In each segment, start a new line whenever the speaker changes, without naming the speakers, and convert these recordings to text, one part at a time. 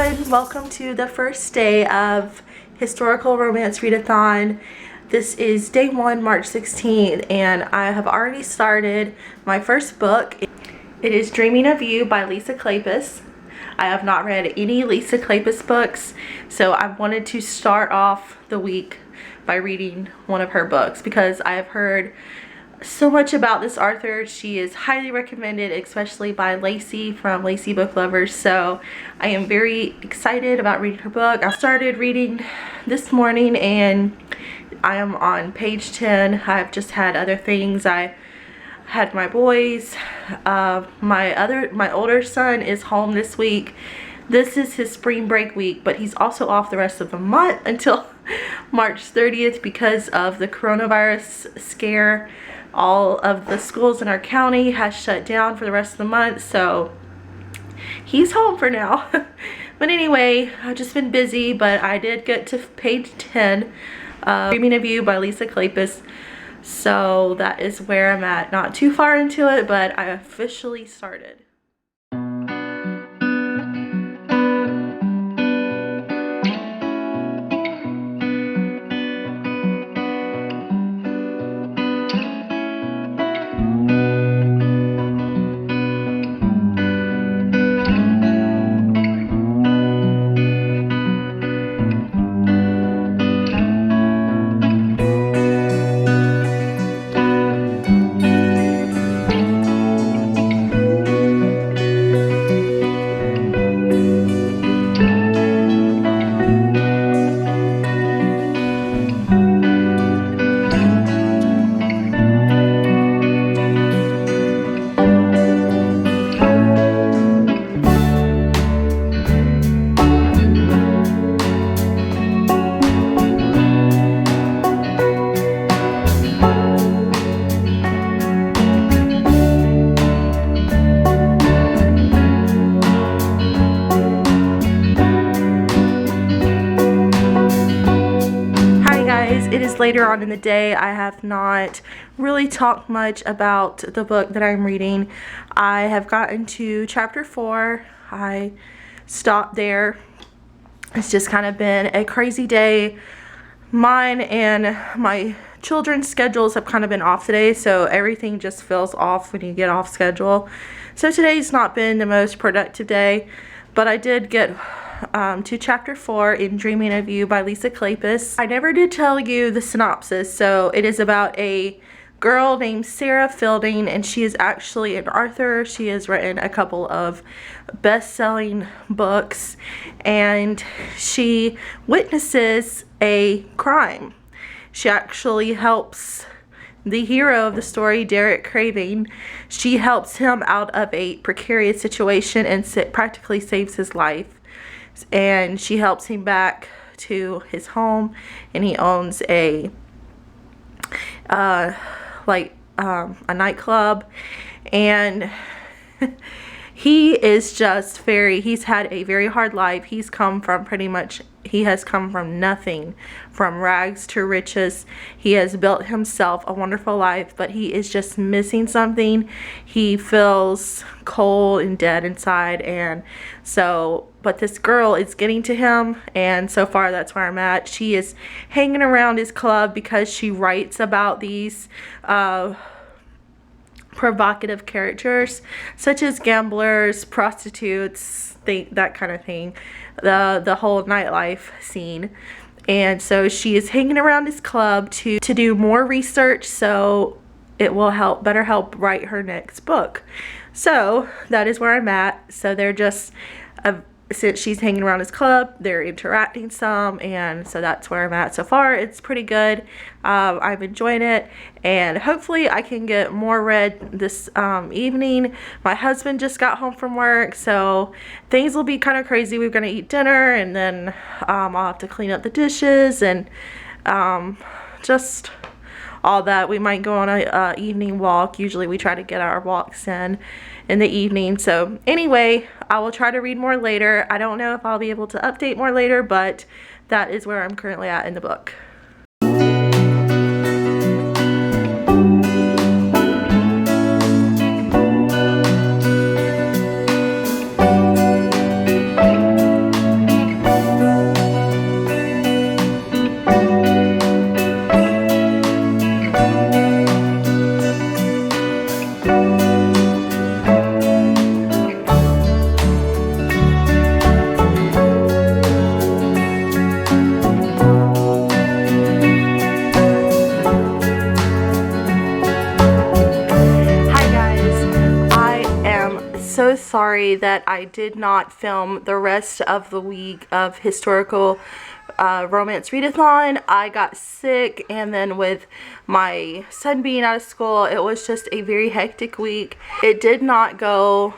everyone, welcome to the first day of Historical Romance Readathon. This is day 1, March 16th, and I have already started my first book. It is Dreaming of You by Lisa Kleypas. I have not read any Lisa Kleypas books, so I wanted to start off the week by reading one of her books because I have heard so much about this author. She is highly recommended, especially by Lacey from Lacey Book Lovers, so I am very excited about reading her book. I started reading this morning and I am on page 10. I've just had other things. I had my boys. My older son is home this week. This is his spring break week, but he's also off the rest of the month until March 30th because of the coronavirus scare. All of the schools in our county has shut down for the rest of the month, so he's home for now. But anyway, I've just been busy, but I did get to page 10, Dreaming of You by Lisa Kleypas. So that is where I'm at. Not too far into it, but I officially started. It is later on in the day. I have not really talked much about the book that I'm reading. I have gotten to chapter 4. I stopped there. It's just kind of been a crazy day. Mine and my children's schedules have kind of been off today, so everything just feels off when you get off schedule. So today's not been the most productive day, but I did get to chapter 4 in Dreaming of You by Lisa Kleypas. I never did tell you the synopsis, so it is about a girl named Sarah Fielding, and she is actually an author. She has written a couple of best-selling books, and she witnesses a crime. She actually helps the hero of the story, Derek Craving. She helps him out of a precarious situation and practically saves his life. And she helps him back to his home, and he owns a nightclub, and he is just he's had a very hard life. He has come from nothing, from rags to riches. He has built himself a wonderful life, but he is just missing something. He feels cold and dead inside, but this girl is getting to him, and so far that's where I'm at. She is hanging around his club because she writes about these provocative characters such as gamblers, prostitutes, that kind of thing, the whole nightlife scene. And so she is hanging around his club to do more research, so it will better help write her next book. So that is where I'm at. So they're just since she's hanging around his club, they're interacting some, and so that's where I'm at so far. It's pretty good. I'm enjoying it, and hopefully I can get more read this evening. My husband just got home from work, so things will be kind of crazy. We're going to eat dinner, and then I'll have to clean up the dishes, and just all that. We might go on a evening walk. Usually we try to get our walks in the evening. So anyway, I will try to read more later. I don't know if I'll be able to update more later, but that is where I'm currently at in the book. so sorry that I did not film the rest of the week of historical romance readathon. I got sick, and then with my son being out of school, it was just a very hectic week. It did not go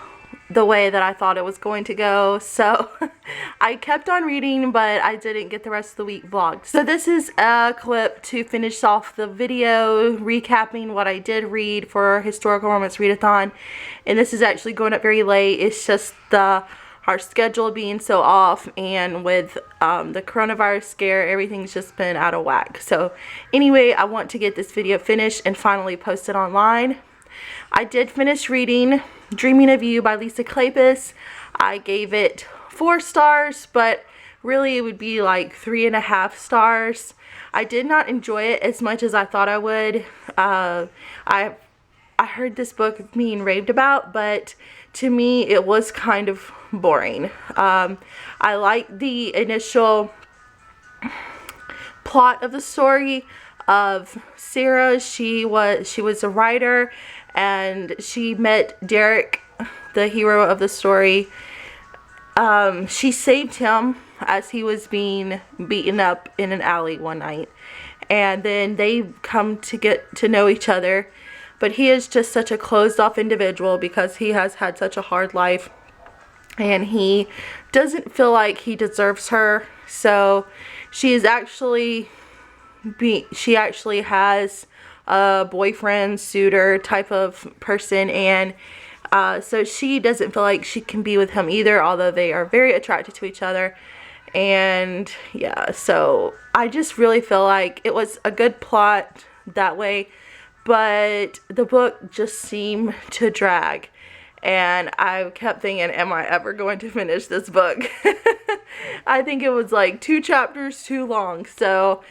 the way that I thought it was going to go, so I kept on reading, but I didn't get the rest of the week vlogged. So this is a clip to finish off the video recapping what I did read for historical romance readathon, and this is actually going up very late. It's just our schedule being so off, and with the coronavirus scare, everything's just been out of whack. So anyway, I want to get this video finished and finally post it online. I did finish reading Dreaming of You by Lisa Kleypas. I gave it 4 stars, but really it would be like 3.5 stars. I did not enjoy it as much as I thought I would. I heard this book being raved about, but to me it was kind of boring. I liked the initial plot of the story of Sarah. She was a writer, and she met Derek, the hero of the story. She saved him as he was being beaten up in an alley one night, and then they come to get to know each other. But he is just such a closed off individual because he has had such a hard life, and he doesn't feel like he deserves her. So she actually has a boyfriend, suitor type of person, and so she doesn't feel like she can be with him either, although they are very attracted to each other. And yeah, so I just really feel like it was a good plot that way, but the book just seemed to drag, and I kept thinking, am I ever going to finish this book? I think it was like 2 chapters too long. So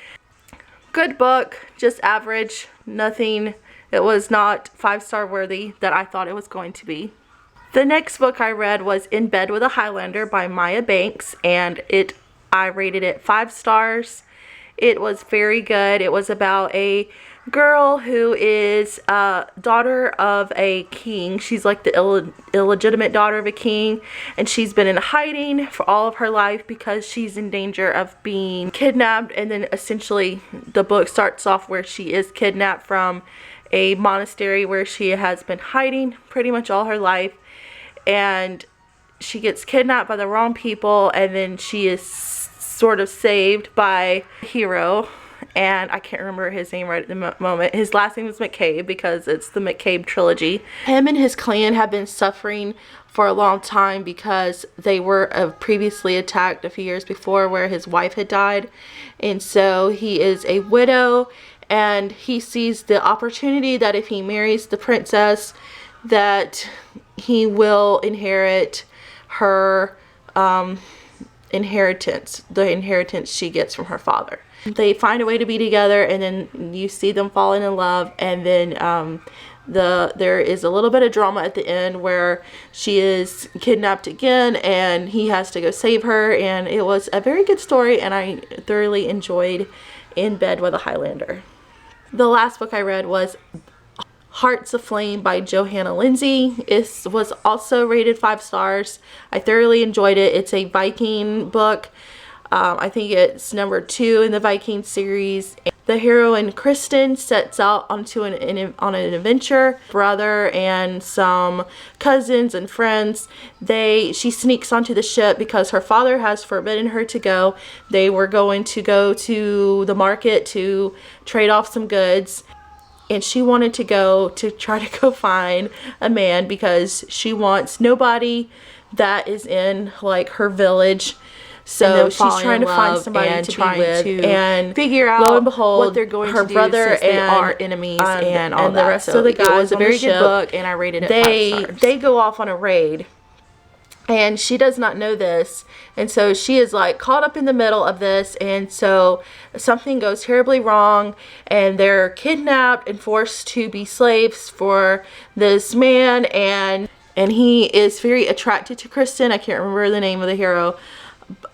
good book, just average, nothing. It was not 5-star worthy that I thought it was going to be. The next book I read was In Bed with a Highlander by Maya Banks, and I rated it 5 stars. It was very good. It was about a girl who is daughter of a king. She's like the illegitimate daughter of a king, and she's been in hiding for all of her life because she's in danger of being kidnapped. And then essentially the book starts off where she is kidnapped from a monastery where she has been hiding pretty much all her life, and she gets kidnapped by the wrong people, and then she is sort of saved by a hero, and I can't remember his name right at the moment. His last name is McCabe because it's the McCabe trilogy. Him and his clan have been suffering for a long time because they were previously attacked a few years before, where his wife had died, and so he is a widow, and he sees the opportunity that if he marries the princess, that he will inherit her inheritance, the inheritance she gets from her father. They find a way to be together, and then you see them falling in love, and then there is a little bit of drama at the end where she is kidnapped again and he has to go save her, and it was a very good story, and I thoroughly enjoyed In Bed with a Highlander. The last book I read was Hearts Aflame by Johanna Lindsey. It was also rated 5 stars. I thoroughly enjoyed it. It's a Viking book. I think it's number 2 in the Viking series. The heroine Kristen sets out onto on an adventure. Brother and some cousins and friends. She sneaks onto the ship because her father has forbidden her to go. They were going to go to the market to trade off some goods, and she wanted to go to try to go find a man because she wants nobody that is in like her village. So she's trying to find somebody to be with and figure out, lo and behold, what they're going to do, brother since they are enemies and all that. The rest of the guys. It was a very good book, and I rated it 5 stars. They go off on a raid, and she does not know this, and so she is like caught up in the middle of this, and so something goes terribly wrong, and they're kidnapped and forced to be slaves for this man, and he is very attracted to Kristen. I can't remember the name of the hero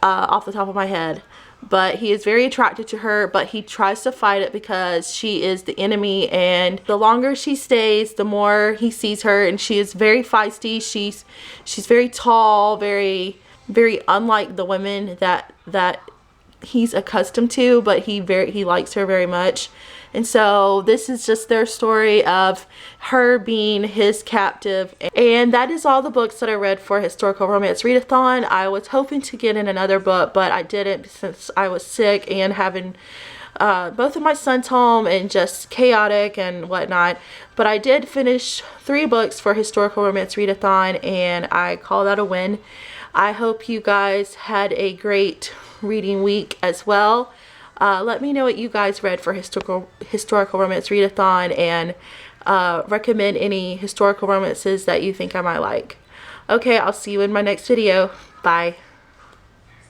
off the top of my head, but he is very attracted to her, but he tries to fight it because she is the enemy, and the longer she stays, the more he sees her, and she is very feisty. She's very tall, very unlike the women that he's accustomed to, but he likes her very much. And so this is just their story of her being his captive. And that is all the books that I read for Historical Romance Readathon. I was hoping to get in another book, but I didn't since I was sick and having both of my sons home and just chaotic and whatnot. But I did finish 3 books for Historical Romance Readathon, and I call that a win. I hope you guys had a great reading week as well. Let me know what you guys read for Historical Romance Readathon, and recommend any historical romances that you think I might like. Okay, I'll see you in my next video. Bye.